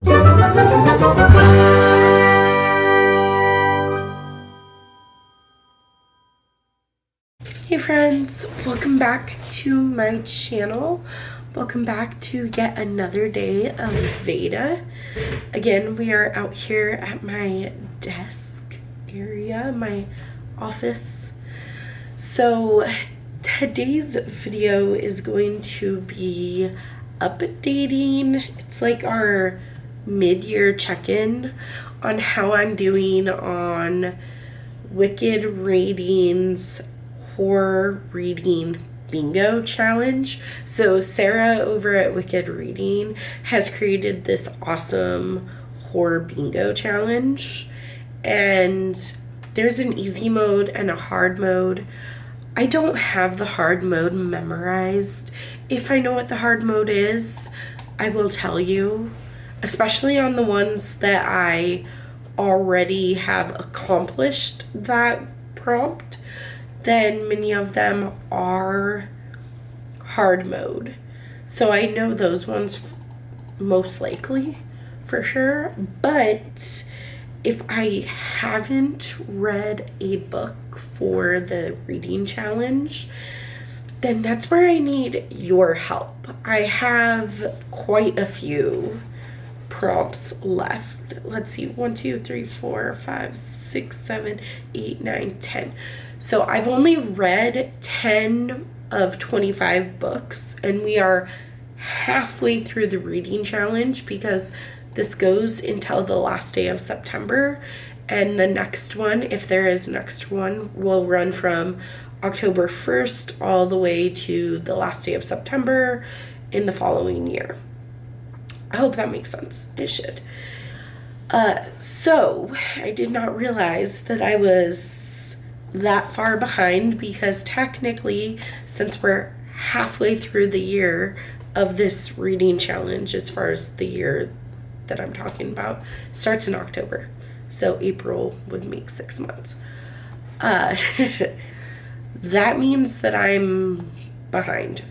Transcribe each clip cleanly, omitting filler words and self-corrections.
Hey friends, welcome back to my channel. Welcome back to yet another day of Veda. Again, we are out here at my desk area, my office. So today's video is going to be updating. It's like our mid-year check-in on how I'm doing on Wicked Ratings horror reading bingo challenge. So Sarah over at Wicked Reading has created this awesome horror bingo challenge, and there's an easy mode and a hard mode. I don't have the hard mode memorized. If I know what the hard mode is, I will tell you, especially on the ones that I already have accomplished that prompt. Then many of them are hard mode. So I know those ones most likely for sure. But if I haven't read a book for the reading challenge, then that's where I need your help. I have quite a few prompts left. Let's see, 1, 2, 3, 4, 5, 6, 7, 8, 9, 10. So I've only read 10 of 25 books, and we are halfway through the reading challenge because this goes until the last day of September, and the next one, if there is a next one, will run from October 1st all the way to the last day of September in the following year. I hope that makes sense. It should. So I did not realize that I was that far behind, because technically, since we're halfway through the year of this reading challenge, as far as the year that I'm talking about, starts in October. So April would make 6 months. That means that I'm behind.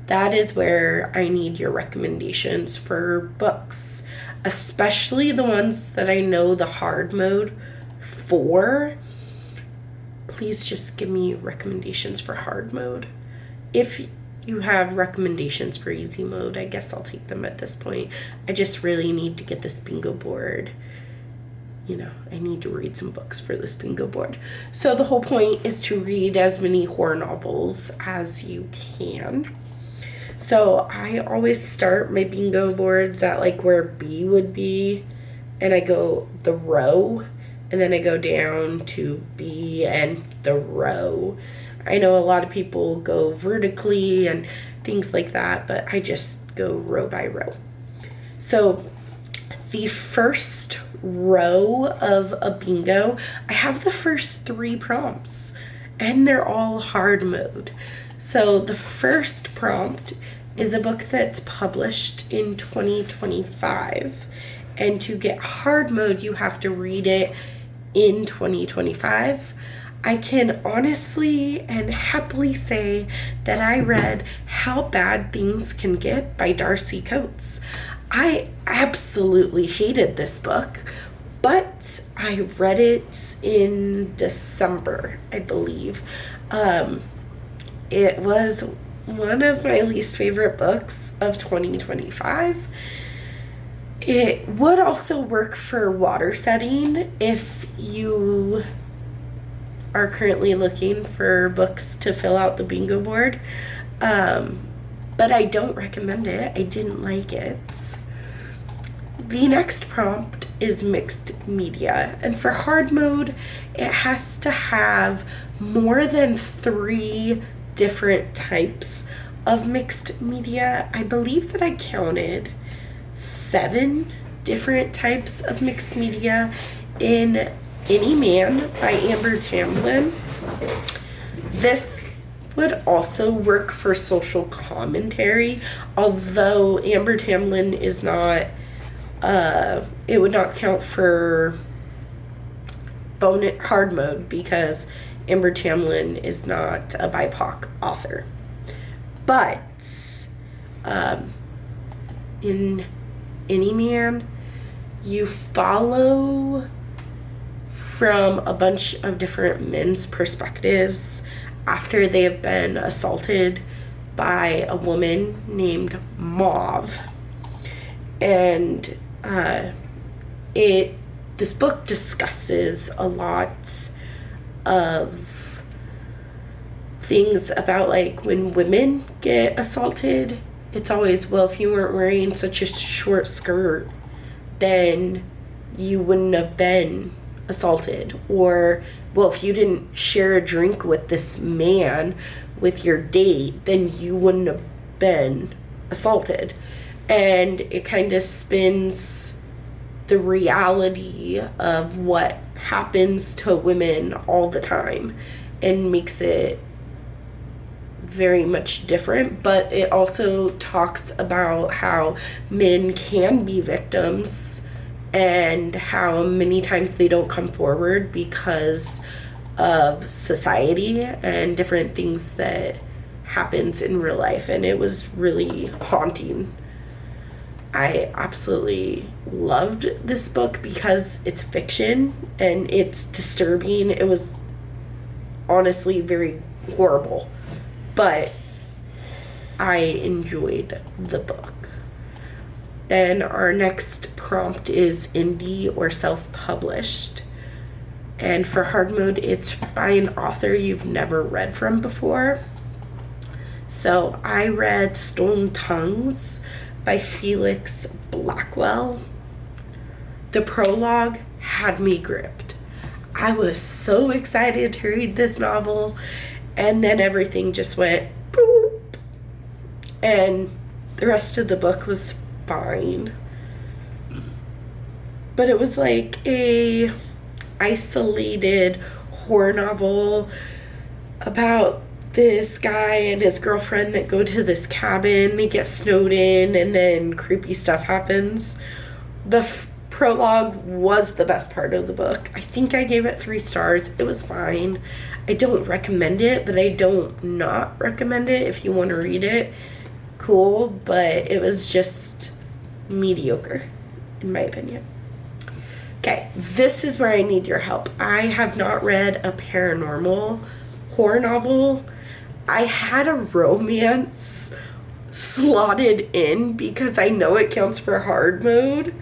That is where I need your recommendations for books, especially the ones that I know the hard mode for. Please just give me recommendations for hard mode. If you have recommendations for easy mode, I guess I'll take them at this point. I just really need to get this bingo board. I need to read some books for this bingo board. So the whole point is to read as many horror novels as you can. So I always start my bingo boards at like where B would be, and I go the row, and then I go down to B and the row. I know a lot of people go vertically and things like that, but I just go row by row. So the first row of a bingo, I have the first 3 prompts, and they're all hard mode. So the first prompt is a book that's published in 2025. And to get hard mode, you have to read it in 2025. I can honestly and happily say that I read How Bad Things Can Get by Darcy Coates. I absolutely hated this book, but I read it in December, I believe. It was one of my least favorite books of 2025. It would also work for water setting if you are currently looking for books to fill out the bingo board. But I don't recommend it. I didn't like it. The next prompt is mixed media, and for hard mode, it has to have more than 3 different types of mixed media. I believe that I counted 7 different types of mixed media in Any Man by Amber Tamblyn. This would also work for social commentary, although Amber Tamblyn is not, it would not count for hard mode because Amber Tamblyn is not a BIPOC author. But in Any Man, you follow from a bunch of different men's perspectives after they have been assaulted by a woman named Mauve. And this book discusses a lot of things about, like, when women get assaulted, it's always, well, if you weren't wearing such a short skirt, then you wouldn't have been assaulted. Or, well, if you didn't share a drink with this man with your date, then you wouldn't have been assaulted. And it kind of spins the reality of what happens to women all the time and makes it very much different. But it also talks about how men can be victims and how many times they don't come forward because of society and different things that happens in real life. And it was really haunting. I absolutely loved this book because it's fiction and it's disturbing. It was honestly very horrible, but I enjoyed the book. Then our next prompt is indie or self-published. And for hard mode, it's by an author you've never read from before. So I read Stolen Tongues by Felix Blackwell. The prologue had me gripped. I was so excited to read this novel, and then everything just went boop, and the rest of the book was fine. But it was like a isolated horror novel about this guy and his girlfriend that go to this cabin. They get snowed in, and then creepy stuff happens. The prologue was the best part of the book. I think I gave it 3 stars. It was fine. I don't recommend it, but I don't not recommend it. If you want to read it, cool, but it was just mediocre, in my opinion. Okay, this is where I need your help. I have not read a paranormal horror novel. I had a romance slotted in because I know it counts for hard mode,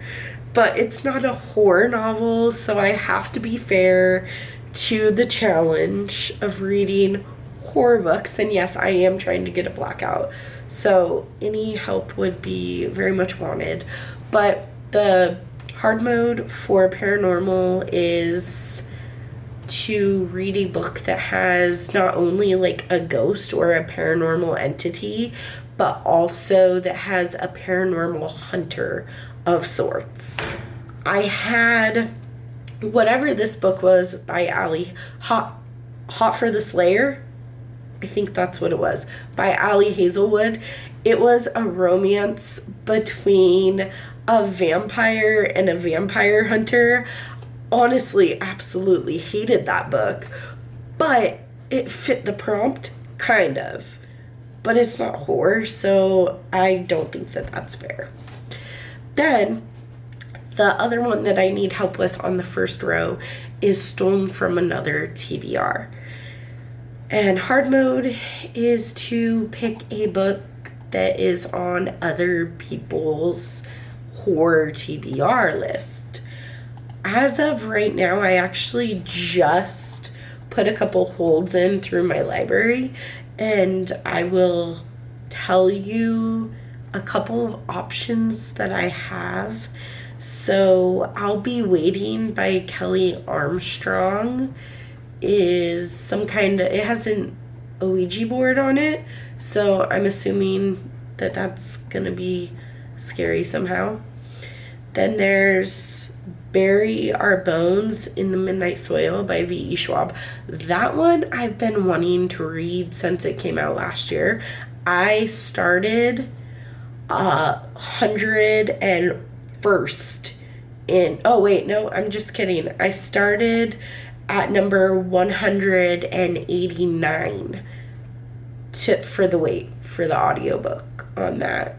but it's not a horror novel, so I have to be fair to the challenge of reading horror books. And yes, I am trying to get a blackout, so any help would be very much wanted. But the hard mode for paranormal is to read a book that has not only like a ghost or a paranormal entity, but also that has a paranormal hunter of sorts. I had whatever this book was by Ali, Hot for the Slayer, I think that's what it was, by Ali Hazelwood. It was a romance between a vampire and a vampire hunter. Honestly, absolutely hated that book, but it fit the prompt, kind of. But it's not horror, so I don't think that that's fair. Then, the other one that I need help with on the first row is Stolen from Another TBR. And hard mode is to pick a book that is on other people's horror TBR list. As of right now, I actually just put a couple holds in through my library, and I will tell you a couple of options that I have. So I'll Be Waiting by Kelly Armstrong is some kind of, it has an Ouija board on it, so I'm assuming that that's gonna be scary somehow. Then there's Bury Our Bones in the Midnight Soil by V.E. Schwab. That one I've been wanting to read since it came out last year. I started 101st in, oh wait, no, I'm just kidding. I started at number 189 for the wait for the audiobook on that.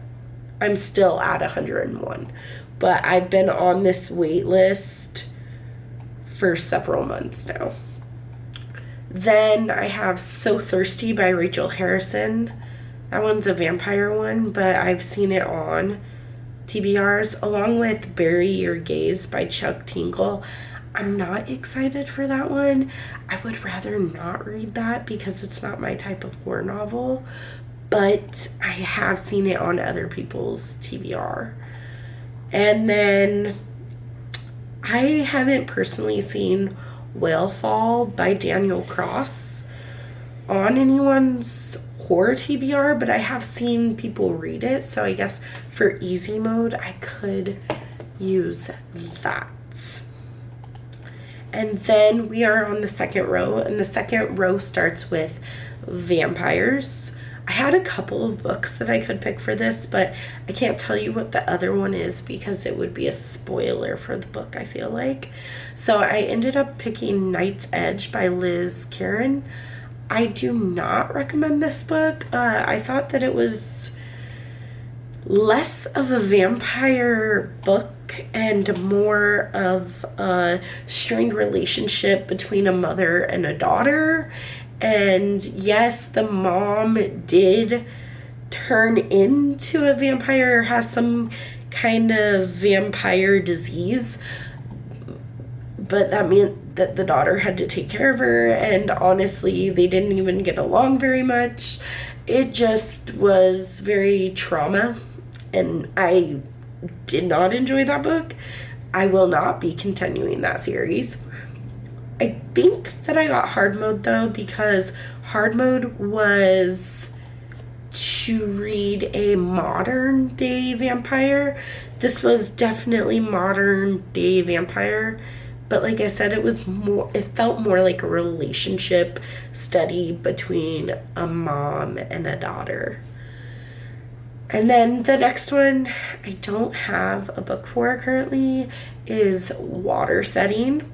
I'm still at 101, but I've been on this wait list for several months now. Then I have So Thirsty by Rachel Harrison. That one's a vampire one, but I've seen it on TBRs, along with Bury Your Gaze by Chuck Tingle. I'm not excited for that one. I would rather not read that because it's not my type of horror novel, but I have seen it on other people's TBR. And then I haven't personally seen Whale Fall by Daniel Cross on anyone's horror TBR, but I have seen people read it, so I guess for easy mode I could use that. And then we are on the second row, and the second row starts with vampires. I had a couple of books that I could pick for this, but I can't tell you what the other one is because it would be a spoiler for the book, I feel like. So I ended up picking Night's Edge by Liz Kieran. I do not recommend this book. I thought that it was less of a vampire book and more of a strained relationship between a mother and a daughter. And yes, the mom did turn into a vampire, has some kind of vampire disease, but that meant that the daughter had to take care of her, and honestly, they didn't even get along very much. It just was very trauma, and I did not enjoy that book. I will not be continuing that series. I think that I got hard mode though, because hard mode was to read a modern day vampire. This was definitely modern day vampire, but like I said, it felt more like a relationship study between a mom and a daughter. And then the next one I don't have a book for currently is Water Setting.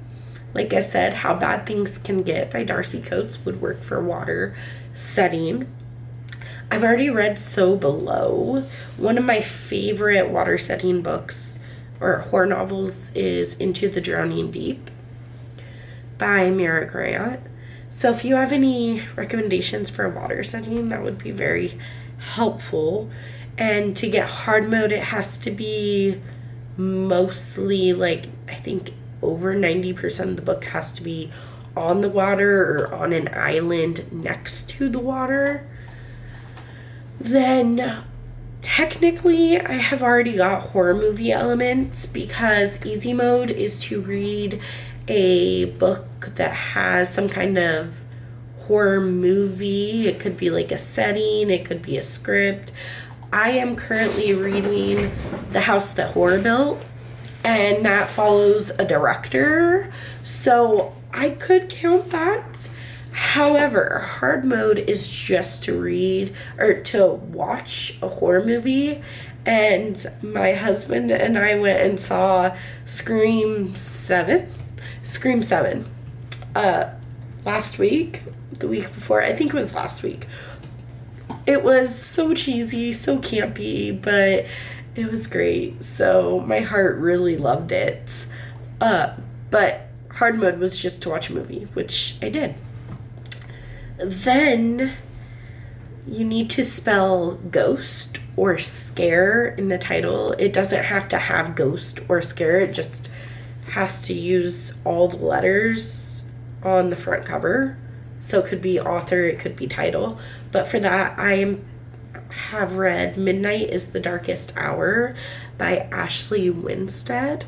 Like I said, How Bad Things Can Get by Darcy Coates would work for Water Setting. I've already read So Below. One of my favorite water setting books or horror novels is Into the Drowning Deep by Mira Grant. So if you have any recommendations for a water setting, that would be very helpful. And to get hard mode, it has to be mostly, like, I think over 90% of the book has to be on the water or on an island next to the water. Then technically I have already got horror movie elements, because easy mode is to read a book that has some kind of horror movie. It could be like a setting, it could be a script. I am currently reading The House That Horror Built, and that follows a director, so I could count that. However, hard mode is just to read or to watch a horror movie, and my husband and I went and saw Scream 7 last week, the week before, I think it was last week. It was so cheesy, so campy, but it was great. So my heart really loved it. But hard mode was just to watch a movie, which I did. Then you need to spell ghost or scare in the title. It doesn't have to have ghost or scare. It just has to use all the letters on the front cover. So it could be author, it could be title. But for that, I have read Midnight is the Darkest Hour by Ashley Winstead.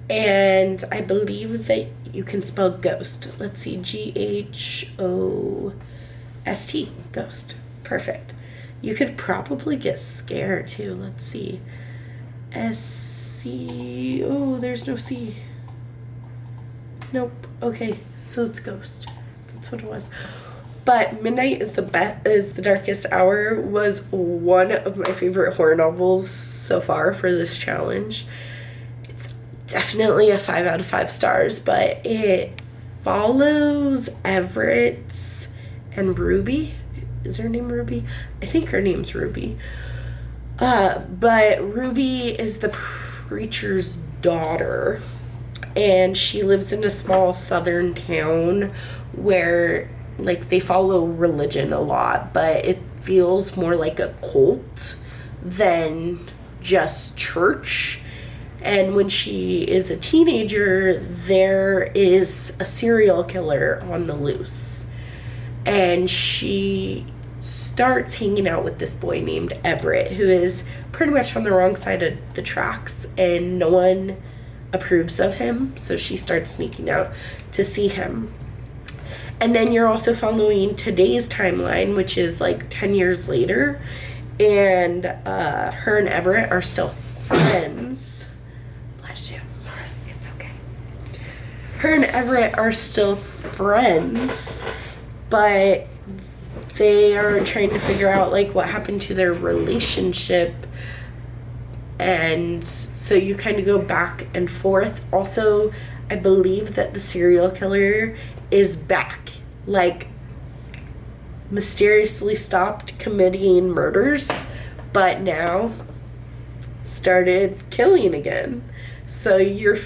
And I believe that you can spell ghost. Let's see, Ghost, ghost. Perfect. You could probably get scare too. Let's see. SC, oh, there's no C. Nope. Okay, so it's ghost. That's what it was. But Midnight is the Darkest Hour was one of my favorite horror novels so far for this challenge. It's definitely a 5 out of 5 stars, but it follows Everett and Ruby. Is her name Ruby? I think her name's Ruby. But Ruby is the preacher's daughter, and she lives in a small southern town where, like, they follow religion a lot, but it feels more like a cult than just church. And when she is a teenager, there is a serial killer on the loose. And she starts hanging out with this boy named Everett, who is pretty much on the wrong side of the tracks, and no one approves of him. So she starts sneaking out to see him. And then you're also following today's timeline, which is like 10 years later. And her and Everett are still friends. Bless you. Sorry, it's okay. Her and Everett are still friends, but they are trying to figure out, like, what happened to their relationship. And so you kind of go back and forth. Also, I believe that the serial killer is back. Like, mysteriously stopped committing murders, but now started killing again. So you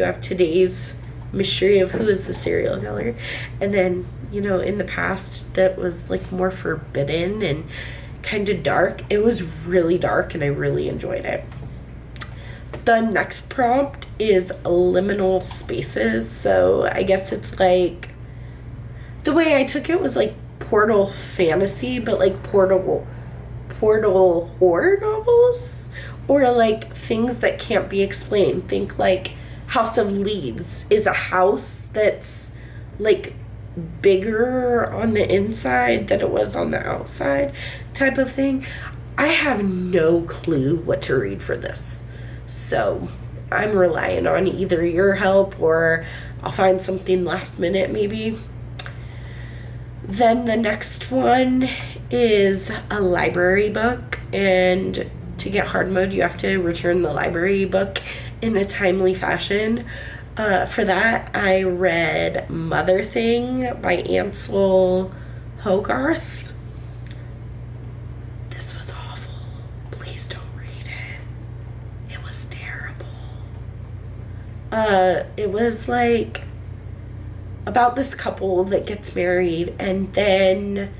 have today's mystery of who is the serial killer. And then, in the past, that was like more forbidden and kind of dark. It was really dark, and I really enjoyed it. The next prompt is liminal spaces. So I guess it's like, the way I took it was like portal fantasy, but like portal horror novels, or like things that can't be explained. Think like House of Leaves is a house that's like bigger on the inside than it was on the outside, type of thing. I have no clue what to read for this, so I'm relying on either your help, or I'll find something last minute maybe. Then the next one is a library book, and to get hard mode you have to return the library book in a timely fashion. For that, I read Mother Thing by Ansel Hogarth. This was awful. Please don't read it. It was terrible. It was like about this couple that gets married, and then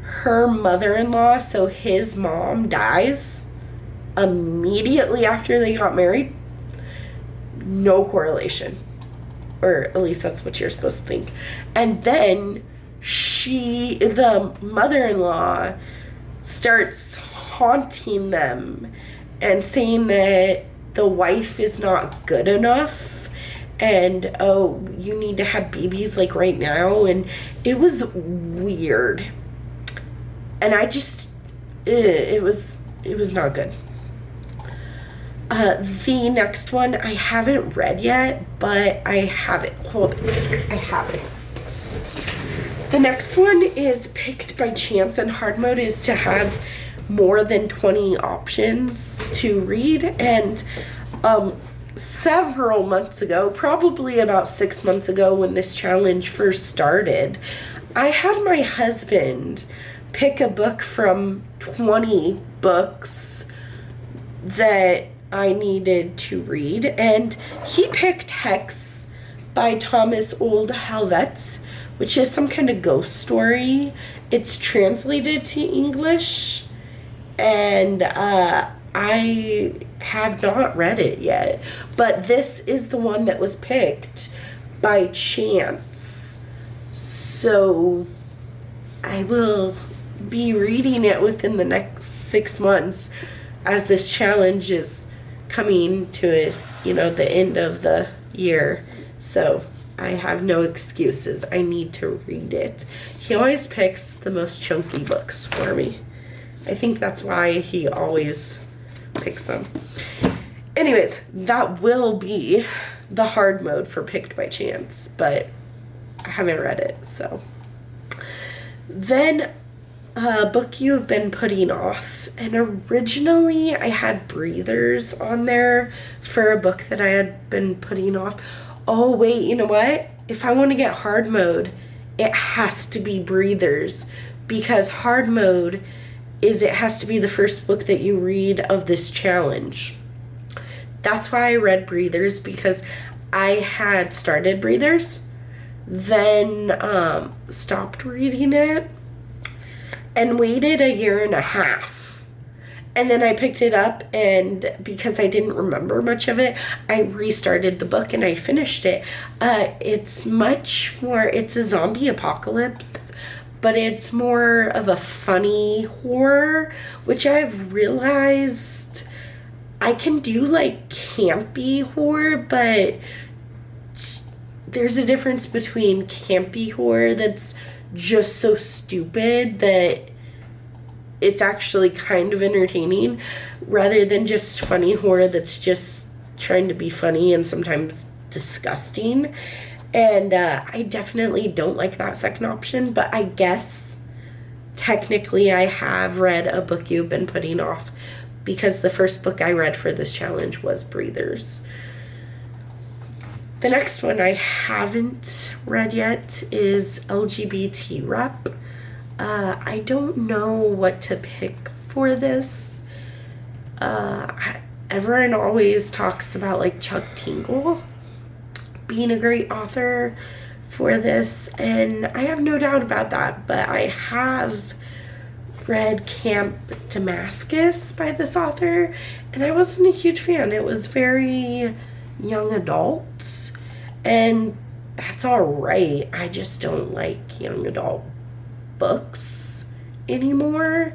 her mother-in-law, so his mom, dies immediately after they got married. No correlation, or at least that's what you're supposed to think. And then the mother-in-law, starts haunting them and saying that the wife is not good enough, and oh, you need to have babies like right now. And it was weird, and I just it was not good. The next one I haven't read yet, but I have it. I have it. The next one is Picked by Chance, and hard mode is to have more than 20 options to read. And several months ago, probably about 6 months ago when this challenge first started, I had my husband pick a book from 20 books that I needed to read, and he picked Hex by Thomas Old Helvete, which is some kind of ghost story. It's translated to English, and I have not read it yet, but this is the one that was picked by chance. So I will be reading it within the next 6 months, as this challenge is coming to the end of the year. So I have no excuses. I need to read it. He always picks the most chunky books for me. I think that's why he always picks them. Anyways, that will be the hard mode for Picked by Chance, but I haven't read it, so. Then a book you have been putting off, and originally I had Breathers on there for a book that I had been putting off. Oh wait, you know what? If I want to get hard mode, it has to be Breathers, because hard mode is it has to be the first book that you read of this challenge. That's why I read Breathers, because I had started Breathers, then stopped reading it, and waited a year and a half. And then I picked it up, and because I didn't remember much of it, I restarted the book and I finished it. It's much more, it's a zombie apocalypse, but it's more of a funny horror, which I've realized I can do like campy horror, but there's a difference between campy horror that's just so stupid that it's actually kind of entertaining, rather than just funny horror that's just trying to be funny and sometimes disgusting. And I definitely don't like that second option, but I guess technically I have read a book you've been putting off, because the first book I read for this challenge was Breathers. The next one I haven't read yet is LGBT Rep. I don't know what to pick for this. Everyone always talks about like Chuck Tingle being a great author for this, and I have no doubt about that, but I have read Camp Damascus by this author, and I wasn't a huge fan. It was very young adult, and that's all right. I just don't like young adult books anymore,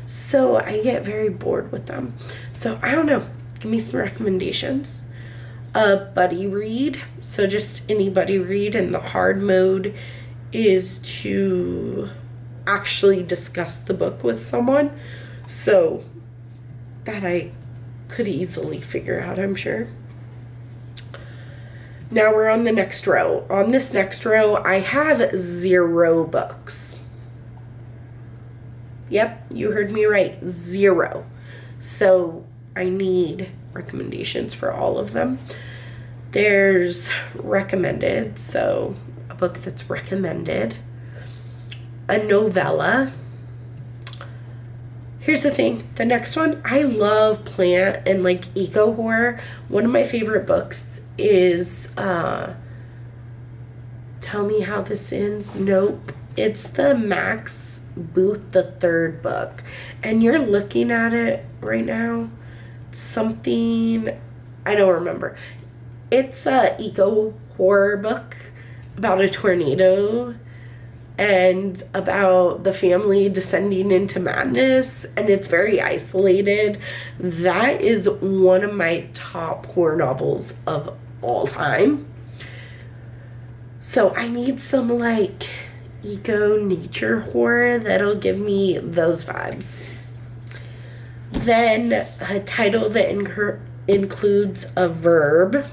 so I get very bored with them. So I don't know, give me some recommendations. A buddy read, so just any buddy read, and the hard mode is to actually discuss the book with someone, so that I could easily figure out, I'm sure. Now we're on the next row. On this next row, I have 0 books. Yep, you heard me right, 0. So I need recommendations for all of them. There's recommended, so a book that's recommended. A novella. Here's the thing, the next one, I love plant and like eco horror. One of my favorite books is Tell Me How This Ends. Nope, it's the Max Booth the third book, and you're looking at it right now, something I don't remember. It's a eco horror book about a tornado and about the family descending into madness, and it's very isolated. That is one of my top horror novels of all time. So I need some like eco nature horror that'll give me those vibes. Then a title that includes a verb.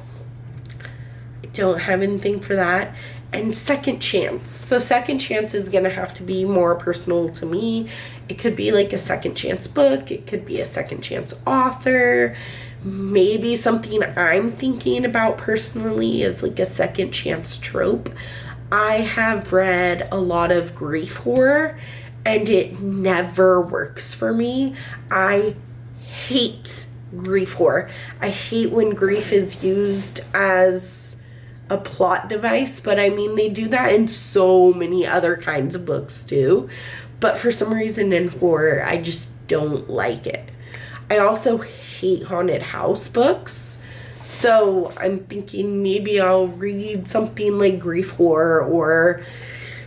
I don't have anything for that. And second chance. So second chance is going to have to be more personal to me. It could be like a second chance book. It could be a second chance author. Maybe something I'm thinking about personally is like a second chance trope. I have read a lot of grief horror, and it never works for me. I hate grief horror. I hate when grief is used as a plot device, but I mean, they do that in so many other kinds of books too. But for some reason in horror, I just don't like it. I also hate haunted house books. So I'm thinking maybe I'll read something like grief horror or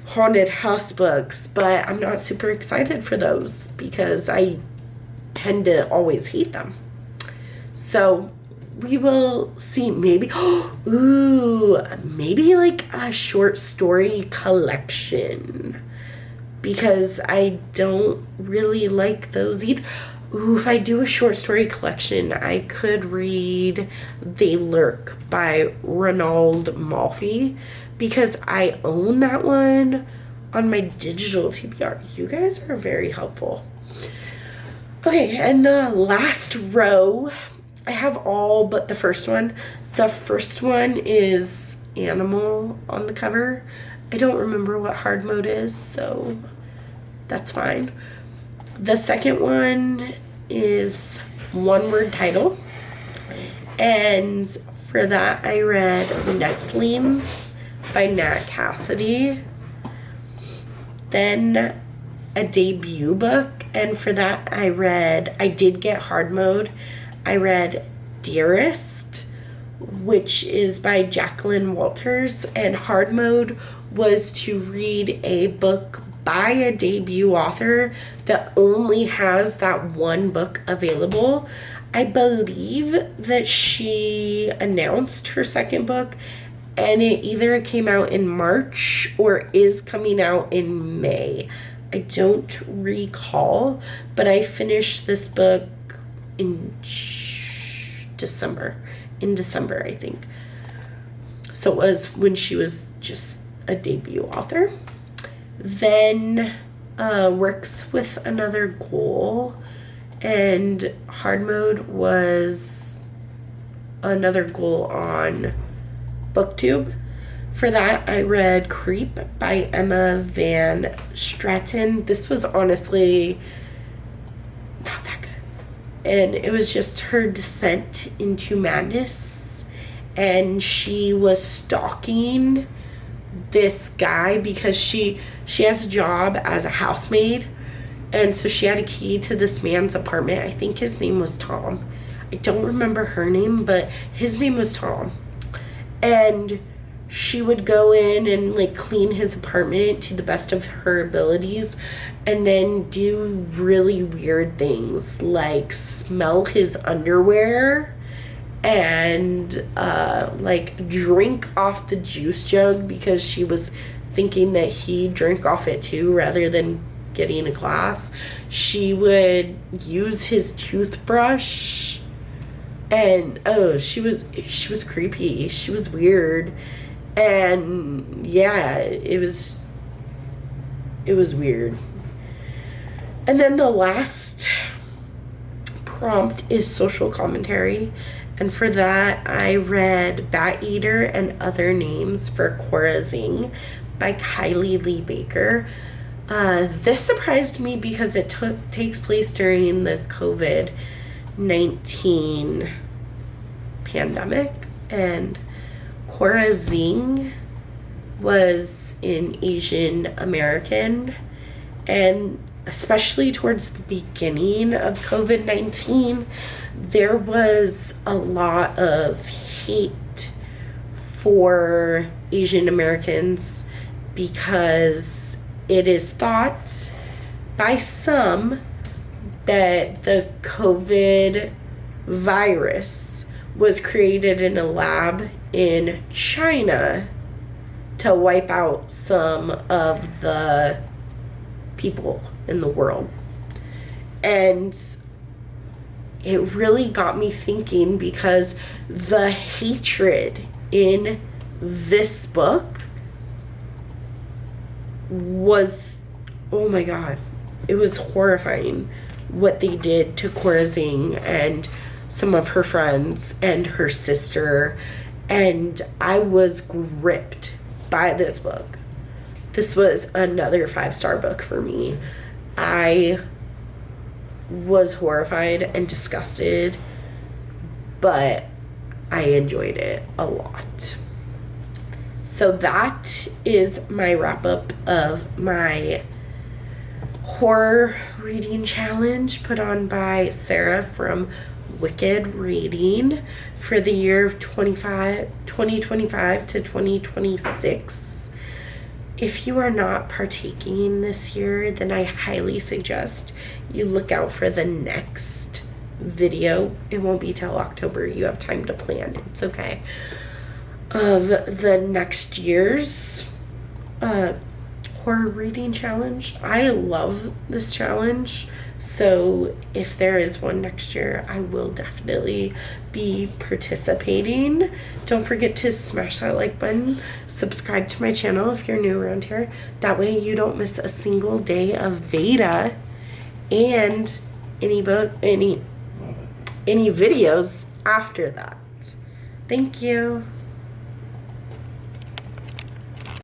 haunted house books, but I'm not super excited for those because I tend to always hate them. So we will see. Maybe, maybe like a short story collection, because I don't really like those either. If I do a short story collection, I could read They Lurk by Ronald Malfi, because I own that one on my digital TBR. You guys are very helpful. Okay, and the last row, I have all but the first one. The first one is Animal on the cover. I don't remember what hard mode is, so that's fine. The second one is one word title. And for that, I read Nestlings by Nat Cassidy. Then a debut book. And for that, I did get hard mode. I read Dearest, which is by Jacqueline Walters. And hard mode was to read a book by a debut author that only has that one book available. I believe that she announced her second book, and it either came out in March or is coming out in May. I don't recall, but I finished this book in December. In December, I think. So it was when she was just a debut author. Then Works with Another Goal, and hard mode was Another Goal on BookTube. For that, I read Creep by Emma Van Straten. This was honestly not that good. And it was just her descent into madness. And she was stalking this guy because she has a job as a housemaid, and so she had a key to this man's apartment. I think his name was Tom. I don't remember her name, but his name was Tom. And she would go in and like clean his apartment to the best of her abilities, and then do really weird things like smell his underwear and like drink off the juice jug because she was thinking that he drank off it too rather than getting a glass. She would use his toothbrush, and she was creepy. She was weird, and yeah, it was weird. And then the last prompt is social commentary. And for that, I read Bat Eater and Other Names for Cora Zing by Kylie Lee Baker. This surprised me because it takes place during the COVID-19 pandemic. And Cora Zing was an Asian American, and especially towards the beginning of COVID-19, there was a lot of hate for Asian Americans because it is thought by some that the COVID virus was created in a lab in China to wipe out some of the people in the world. And it really got me thinking, because the hatred in this book was, oh my god, it was horrifying what they did to Cora Zing and some of her friends and her sister. And I was gripped by this book. This was another 5-star book for me. I was horrified and disgusted, but I enjoyed it a lot. So that is my wrap up of my horror reading challenge put on by Sarah from Wicked Reading for the year of 2025 to 2026. If you are not partaking this year, then I highly suggest you look out for the next video. It won't be till October. You have time to plan. It's okay. Of the next year's horror reading challenge. I love this challenge. So if there is one next year, I will definitely be participating. Don't forget to smash that like button. Subscribe to my channel if you're new around here. That way you don't miss a single day of Veda and any videos after that. Thank you.